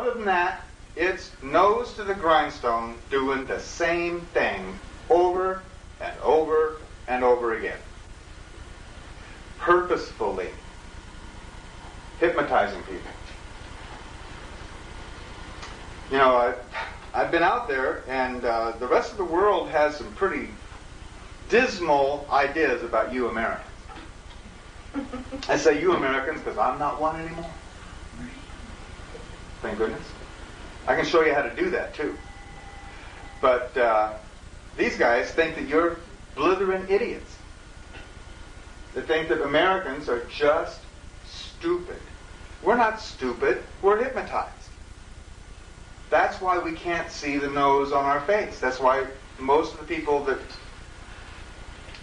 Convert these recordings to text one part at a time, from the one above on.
Other than that, it's nose to the grindstone doing the same thing over and over and over again. Purposefully hypnotizing people. You know, I've been out there, and the rest of the world has some pretty dismal ideas about you Americans. I say you Americans because I'm not one anymore. Thank goodness. I can show you how to do that too. But these guys think that you're blithering idiots. They think that Americans are just stupid. We're not stupid. We're hypnotized. That's why we can't see the nose on our face. That's why most of the people that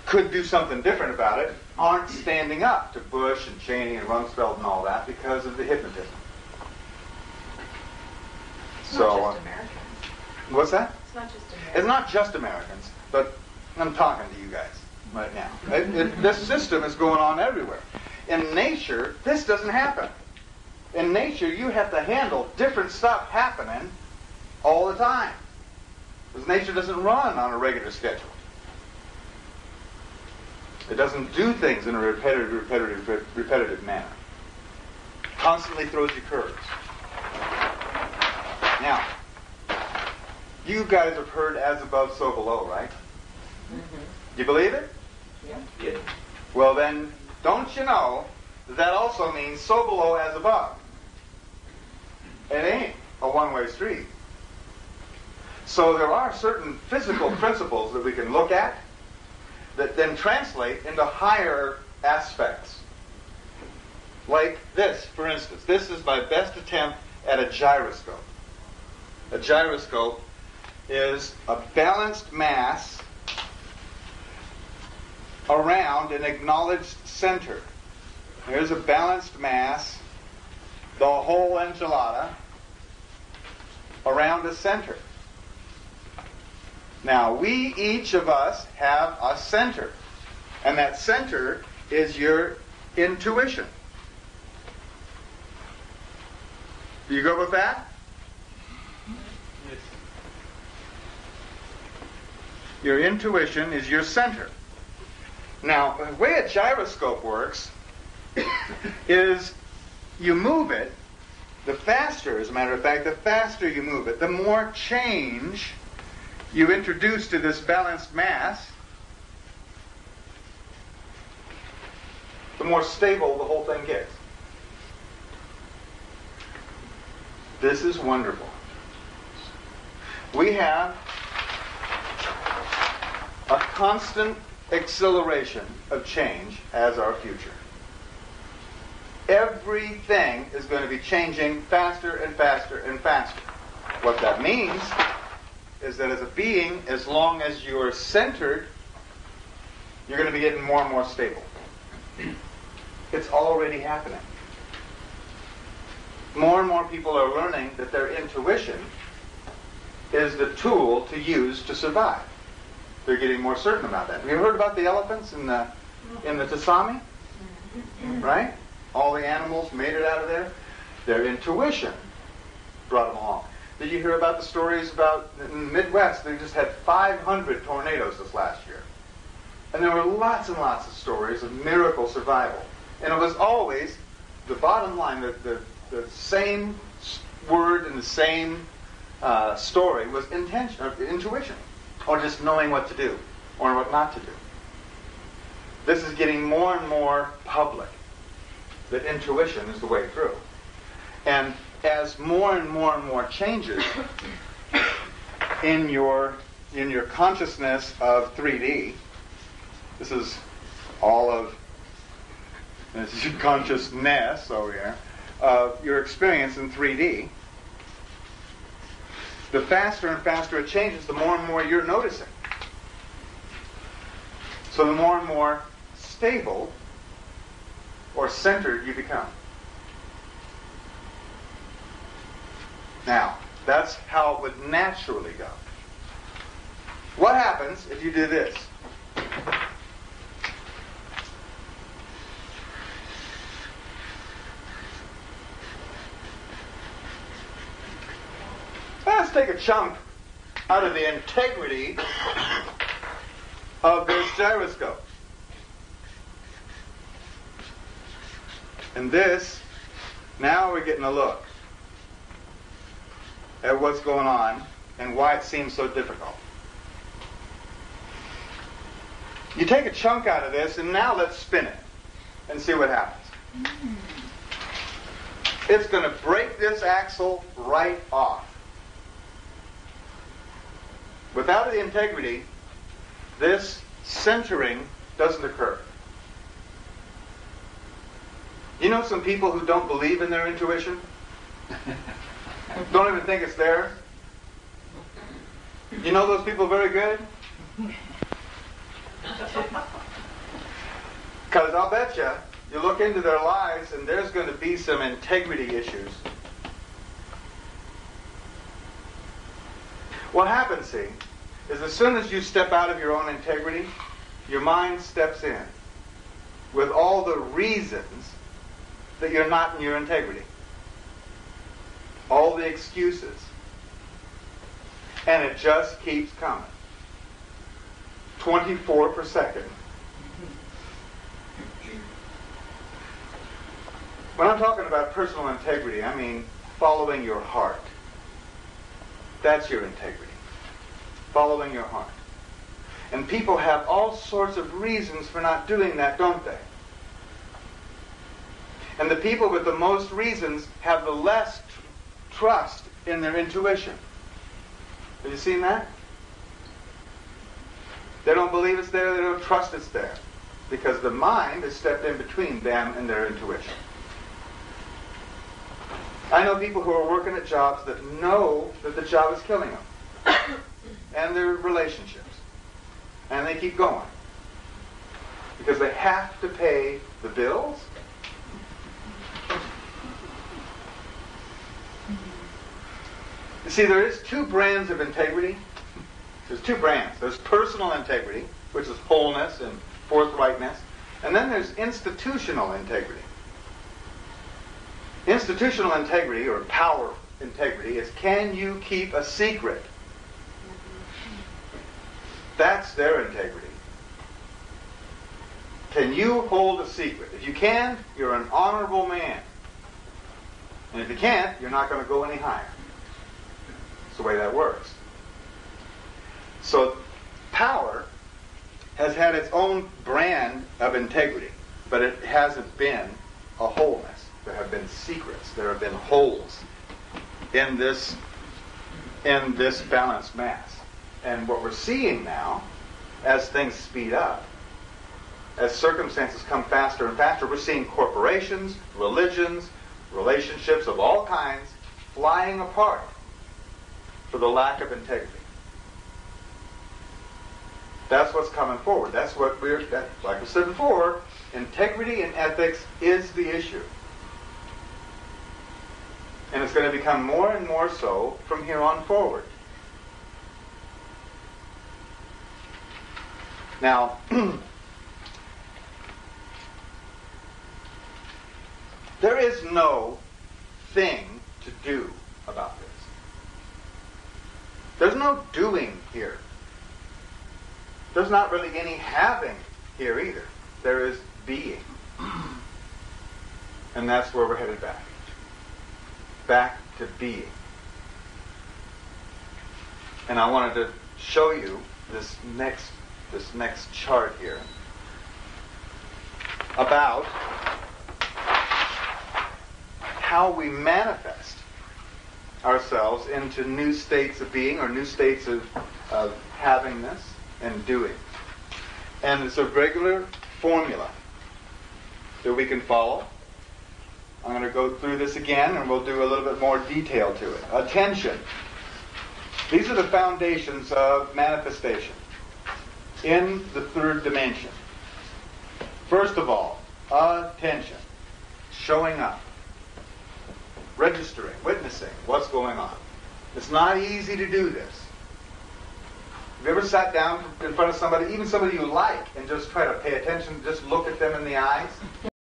could do something different about it aren't standing up to Bush and Cheney and Rumsfeld and all that because of the hypnotism. It's not just Americans. What's that? It's not just Americans. It's not just Americans, but I'm talking to you guys right now. This system is going on everywhere. In nature, this doesn't happen. In nature, you have to handle different stuff happening all the time. Because nature doesn't run on a regular schedule. It doesn't do things in a repetitive manner. Constantly throws you curves. Now, you guys have heard as above, so below, right? Mm-hmm. You believe it? Yeah. Well then, don't you know that also means so below as above? It ain't a one-way street. So there are certain physical principles that we can look at that then translate into higher aspects. Like this, for instance. This is my best attempt at a gyroscope. A gyroscope is a balanced mass around an acknowledged center. Here's a balanced mass, the whole enchilada, around a center. Now, each of us have a center. And that center is your intuition. Do you go with that? Yes. Your intuition is your center. Now, the way a gyroscope works is you move it, the faster, as a matter of fact, the faster you move it, the more change you introduce to this balanced mass, the more stable the whole thing gets. This is wonderful. We have a constant acceleration of change as our future. Everything is going to be changing faster and faster and faster. What that means is that as a being, as long as you're centered, you're going to be getting more and more stable. It's already happening. More and more people are learning that their intuition is the tool to use to survive. They're getting more certain about that. Have you heard about the elephants in the Tasami? Right? All the animals made it out of there. Their intuition brought them along. Did you hear about the stories about in the Midwest? They just had 500 tornadoes this last year. And there were lots and lots of stories of miracle survival. And it was always, the bottom line, the same word and the same story was intuition, or just knowing what to do, or what not to do. This is getting more and more public, that intuition is the way through. And as more and more and more changes in your consciousness of 3D, this is all of this is your consciousness over here, of your experience in 3D, the faster and faster it changes, the more and more you're noticing. So the more and more stable or centered you become. Now, that's how it would naturally go. What happens if you do this? just take a chunk out of the integrity of this gyroscope. And this, now we're getting a look at what's going on and why it seems so difficult. You take a chunk out of this, and now let's spin it and see what happens. It's going to break this axle right off. Without the integrity, this centering doesn't occur. You know some people who don't believe in their intuition? Don't even think it's there? You know those people very good? Because I'll bet you look into their lives and there's going to be some integrity issues. What happens, see, is as soon as you step out of your own integrity, your mind steps in with all the reasons that you're not in your integrity. All the excuses. And it just keeps coming. 24 per second. When I'm talking about personal integrity, I mean following your heart. That's your integrity. Following your heart. And people have all sorts of reasons for not doing that, don't they? And the people with the most reasons have the less trust in their intuition. Have you seen that? They don't believe it's there, they don't trust it's there. Because the mind has stepped in between them and their intuition. I know people who are working at jobs that know that the job is killing them. And their relationships. And they keep going. Because they have to pay the bills. You see, there is two brands of integrity. There's two brands. There's personal integrity, which is wholeness and forthrightness. And then there's institutional integrity. Institutional integrity, or power integrity, is can you keep a secret? That's their integrity. Can you hold a secret? If you can, you're an honorable man. And if you can't, you're not going to go any higher. That's the way that works. So power has had its own brand of integrity, but it hasn't been a wholeness. There have been secrets. There have been holes in this balanced mass. And what we're seeing now, as things speed up, as circumstances come faster and faster, we're seeing corporations, religions, relationships of all kinds flying apart for the lack of integrity. That's what's coming forward. That's what like I said before, integrity and ethics is the issue. And it's going to become more and more so from here on forward. Now, there is no thing to do about this. There's no doing here. There's not really any having here either. There is being. And that's where we're headed back. Back to being. And I wanted to show you this next chart here about how we manifest ourselves into new states of being or new states of havingness and doing. And it's a regular formula that we can follow. I'm going to go through this again and we'll do a little bit more detail to it. Attention. These are the foundations of manifestation in the third dimension. First of all, attention. Showing up. Registering, witnessing what's going on. It's not easy to do this. Have you ever sat down in front of somebody, even somebody you like, and just try to pay attention, just look at them in the eyes?